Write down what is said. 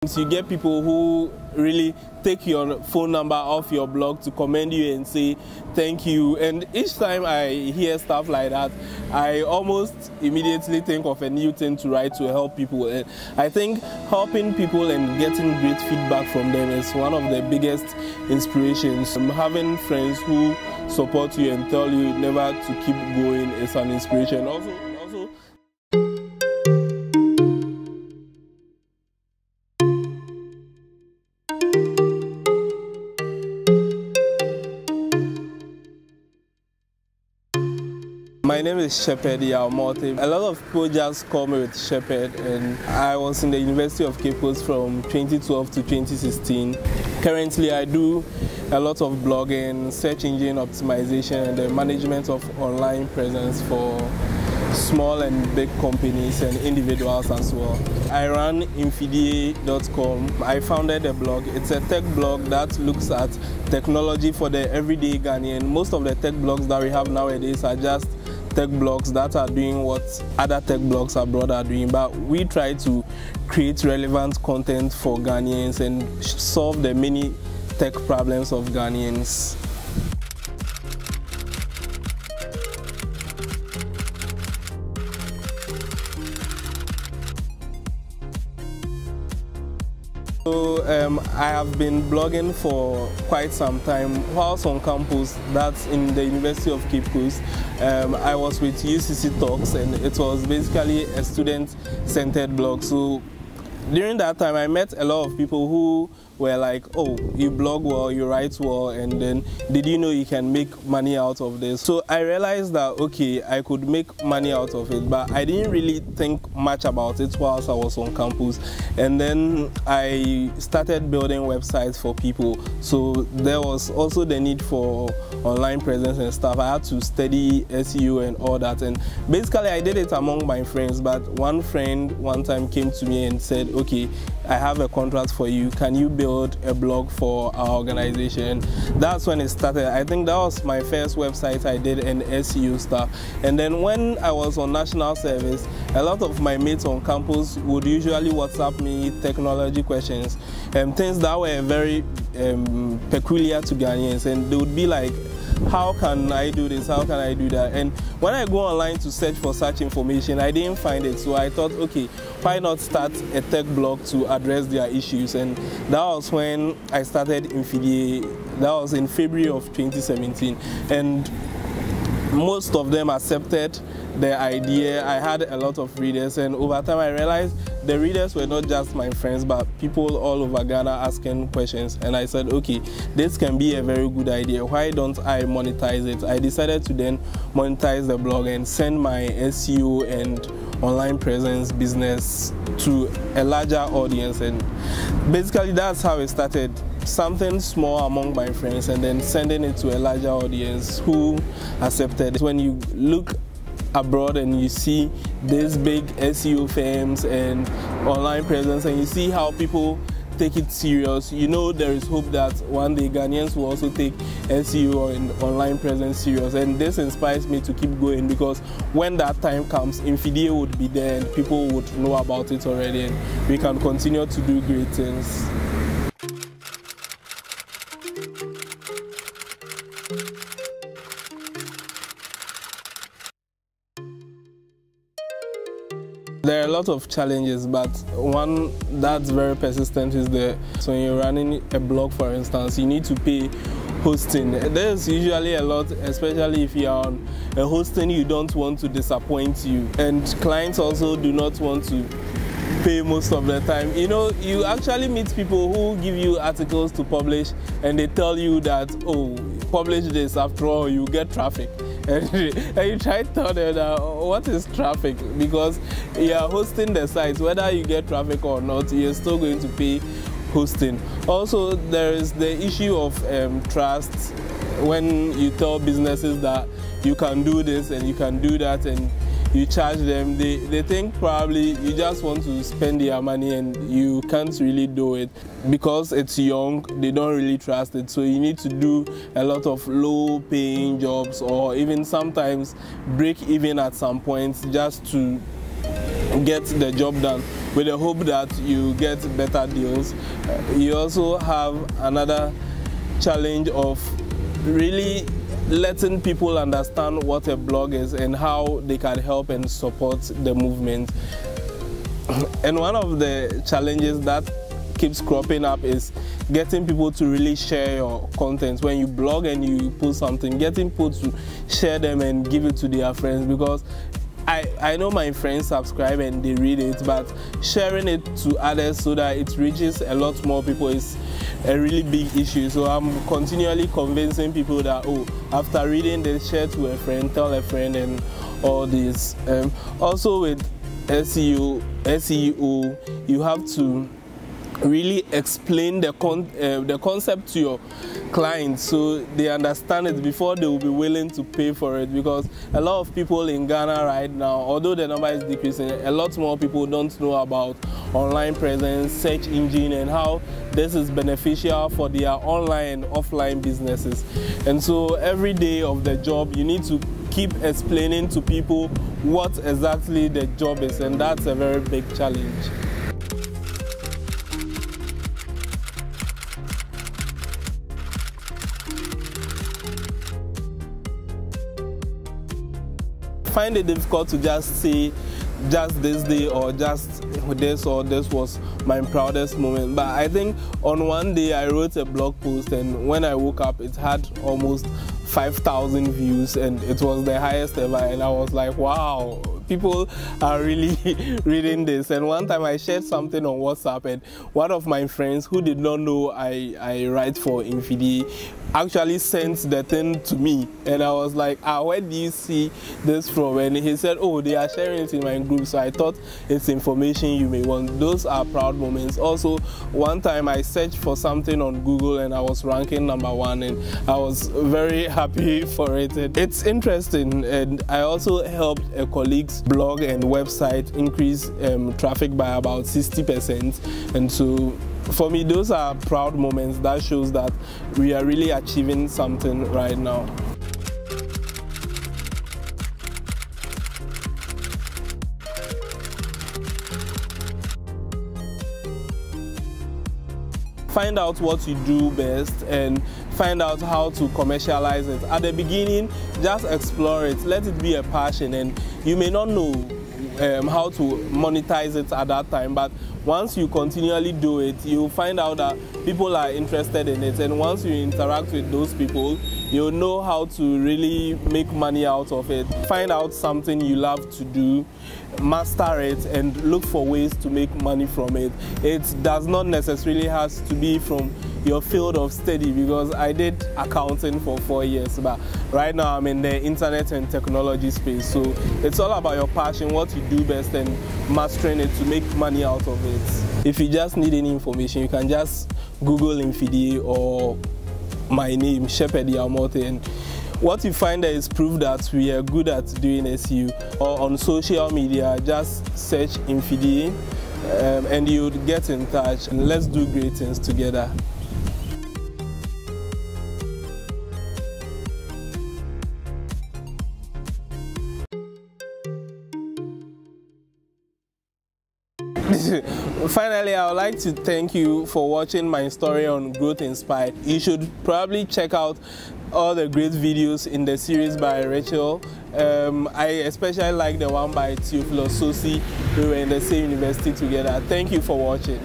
You get people who really take your phone number off your blog to commend you and say thank you, and each time I hear stuff like that, I almost immediately think of a new thing to write to help people. And I think helping people and getting great feedback from them is one of the biggest inspirations. Having friends who support you and tell you never to keep going is an inspiration. Also my name is Sheperd Morttey. A lot of people just call me with Sheperd, and I was in the University of Cape Coast from 2012 to 2016. Currently, I do a lot of blogging, search engine optimization, and the management of online presence for small and big companies and individuals as well. I run infidie.com. I founded a blog. It's a tech blog that looks at technology for the everyday Ghanaian. Most of the tech blogs that we have nowadays are just tech blogs that are doing what other tech blogs abroad are doing, but we try to create relevant content for Ghanaians and solve the many tech problems of Ghanaians. So I have been blogging for quite some time. Whilst on campus, that's in the University of Cape Coast, I was with UCC Talks, and it was basically a student-centered blog. So during that time, I met a lot of people who were like, oh, you blog well, you write well, and then did you know you can make money out of this? So I realized that, okay, I could make money out of it, but I didn't really think much about it whilst I was on campus. And then I started building websites for people. So there was also the need for online presence and stuff. I had to study SEO and all that. And basically I did it among my friends, but one friend one time came to me and said, okay, I have a contract for you. Can you build a blog for our organization? That's when it started. I think that was my first website I did and SEO stuff. And then when I was on national service, a lot of my mates on campus would usually WhatsApp me technology questions and things that were very peculiar to Ghanaians, and they would be like, how can I do this? How can I do that? And when I go online to search for such information, I didn't find it. So I thought, okay, why not start a tech blog to address their issues? And that was when I started Infidie. That was in February of 2017. And most of them accepted the idea. I had a lot of readers, and over time I realized the readers were not just my friends, but people all over Ghana asking questions. And I said, okay, this can be a very good idea. Why don't I monetize it? I decided to then monetize the blog and send my SEO and online presence business to a larger audience. And basically that's how it started. Something small among my friends and then sending it to a larger audience who accepted. When you look abroad and you see these big SEO firms and online presence and you see how people take it serious, you know there is hope that one day Ghanaians will also take SEO and online presence serious. And this inspires me to keep going, because when that time comes, Infidie would be there and people would know about it already, and we can continue to do great things. There are a lot of challenges, but one that's very persistent is so when you're running a blog, for instance, you need to pay hosting. There's usually a lot, especially if you're on a hosting you don't want to disappoint you. And clients also do not want to pay most of the time. You know, you actually meet people who give you articles to publish and they tell you that, oh, publish this, after all you get traffic. And you try to tell them that, what is traffic? Because you are hosting the site, whether you get traffic or not, you're still going to pay hosting. Also, there is the issue of trust. When you tell businesses that you can do this and you can do that and you charge them, they think probably you just want to spend their money and you can't really do it. Because it's young, they don't really trust it. So you need to do a lot of low paying jobs, or even sometimes break even at some point just to get the job done. with the hope that you get better deals. You also have another challenge of really letting people understand what a blog is and how they can help and support the movement. And one of the challenges that keeps cropping up is getting people to really share your content. When you blog and you post something, getting people to share them and give it to their friends, because I know my friends subscribe and they read it, but sharing it to others so that it reaches a lot more people is a really big issue. So I'm continually convincing people that, oh, after reading this, share to a friend, tell a friend, and all this. Also with SEO, you have to really explain the concept to your clients so they understand it before they will be willing to pay for it, because a lot of people in Ghana right now, although the number is decreasing, a lot more people don't know about online presence, search engine, and how this is beneficial for their online and offline businesses. And so every day of the job you need to keep explaining to people what exactly the job is, and that's a very big challenge. Find it difficult to just say just this day or just this or this was my proudest moment, but I think on one day I wrote a blog post, and when I woke up it had almost 5,000 views, and it was the highest ever, and I was like, wow, people are really reading this. And one time I shared something on WhatsApp, and one of my friends who did not know I write for Infidi actually sent the thing to me, and I was like, where do you see this from? And he said, oh, they are sharing it in my group, so I thought it's information you may want. Those are proud moments. Also, one time I searched for something on Google and I was ranking #1, and I was very happy for it. It's interesting, and I also helped a colleague's blog and website increase traffic by about 60%, and so for me, those are proud moments that shows that we are really achieving something right now. Find out what you do best and find out how to commercialize it. At the beginning, just explore it. Let it be a passion, and you may not know how to monetize it at that time, but once you continually do it, you'll find out that people are interested in it, and once you interact with those people, you'll know how to really make money out of it. Find out something you love to do, master it, and look for ways to make money from it. It does not necessarily have to be from your field of study, because I did accounting for 4 years, but right now I'm in the internet and technology space. So it's all about your passion, what you do best, and mastering it to make money out of it. If you just need any information, you can just Google Infidi or my name, Sheperd Morttey, and what you find there is proof that we are good at doing SEO. Or on social media, just search Infidi and you'll get in touch, and let's do great things together. Finally, I would like to thank you for watching my story on Growth Inspired. You should probably check out all the great videos in the series by Rachel. I especially like the one by Theophilus Sosi. We were in the same university together. Thank you for watching.